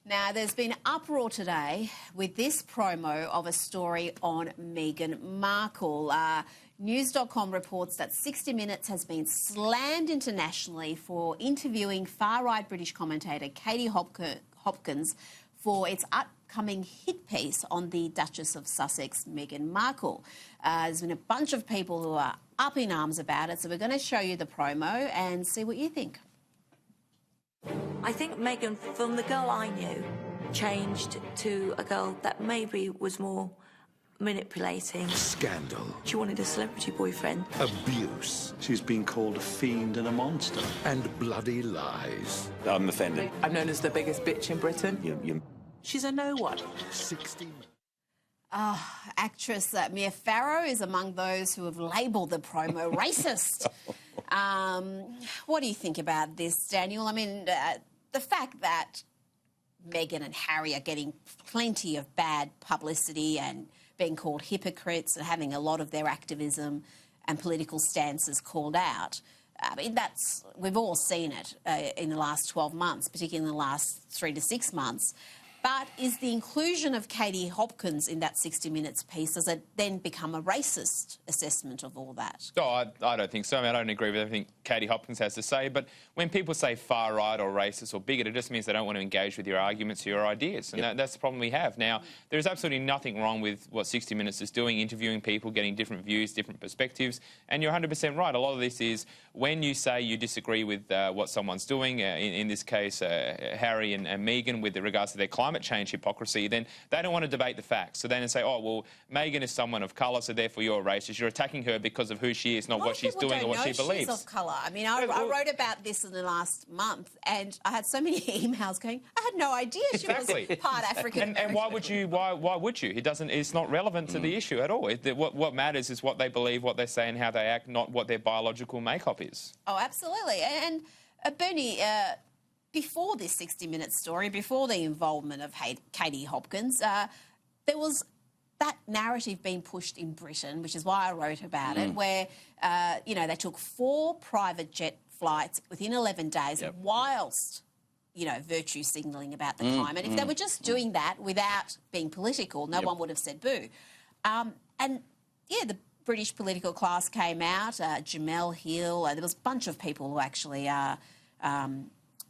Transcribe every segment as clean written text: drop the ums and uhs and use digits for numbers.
Now, there's been uproar today with this promo of a story on Meghan Markle. News.com reports that 60 Minutes has been slammed internationally for interviewing far-right British commentator Katie Hopkins for its upcoming hit piece on the Duchess of Sussex, Meghan Markle. There's been a bunch of people who are up in arms about it, so we're going to show you the promo and see what you think. I think Meghan, from the girl I knew, changed to a girl that maybe was more manipulating. Scandal. She wanted a celebrity boyfriend. Abuse. She's been called a fiend and a monster. And bloody lies. I'm offended. I'm known as the biggest bitch in Britain. She's a no one. 60 Minutes. Actress Mia Farrow is among those who have labelled the promo racist. What do you think about this, Daniel? I mean, the fact that Meghan and Harry are getting plenty of bad publicity and being called hypocrites and having a lot of their activism and political stances called out. I mean, we've all seen it in the last 12 months, particularly in the last 3 to 6 months. But is the inclusion of Katie Hopkins in that 60 Minutes piece, does it then become a racist assessment of all that? Oh, I don't think so. I mean, I don't agree with everything Katie Hopkins has to say, but when people say far-right or racist or bigot, it just means they don't want to engage with your arguments or your ideas, and that's the problem we have. Now, there's absolutely nothing wrong with what 60 Minutes is doing, interviewing people, getting different views, different perspectives, and you're 100% right. A lot of this is when you say you disagree with what someone's doing, in this case, Harry and Meghan, with regards to their climate change hypocrisy, then they don't want to debate the facts. So then they say, oh, well, Meghan is someone of colour, so therefore you're racist. You're attacking her because of who she is, not what she's doing or what she believes. She's of colour. I mean, I wrote about this in the last month, and I had so many emails going, I had no idea she was part African. And why would you? Why would you? It's not relevant to the issue at all. What matters is what they believe, what they say, and how they act, not what their biological makeup is. Oh, absolutely. And Bernie, before this 60 Minutes story, before the involvement of Katie Hopkins, there was that narrative being pushed in Britain, which is why I wrote about it, where, they took 4 private jet flights within 11 days whilst, virtue signalling about the climate. If they were just doing that without being political, no one would have said boo. The British political class came out, Jamel Hill, there was a bunch of people who actually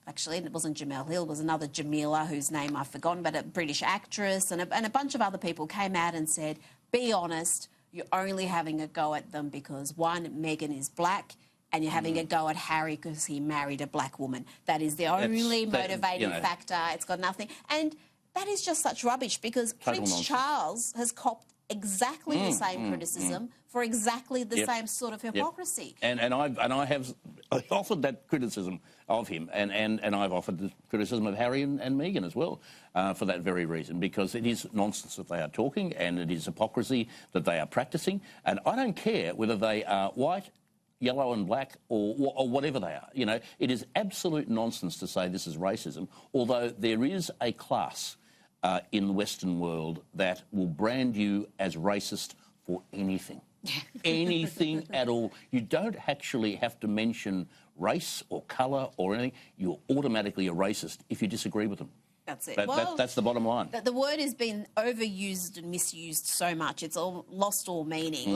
it wasn't Jamel Hill, it was another Jamila whose name I've forgotten, but a British actress, and a bunch of other people came out and said, be honest, you're only having a go at them because, one, Meghan is black, and you're having a go at Harry because he married a black woman. That is the only motivating factor. It's got nothing. And that is just such rubbish because Prince Charles has copped exactly the same criticism for exactly the same sort of hypocrisy. And I have offered that criticism of him, and I've offered the criticism of Harry and Meghan as well, for that very reason, because it is nonsense that they are talking and it is hypocrisy that they are practising, and I don't care whether they are white, yellow and black or whatever they are. It is absolute nonsense to say this is racism, although there is a class in the Western world that will brand you as racist for anything. Anything at all. You don't actually have to mention race or colour or anything. You're automatically a racist if you disagree with them. That's it. That's the bottom line. The word has been overused and misused so much. It's lost all meaning.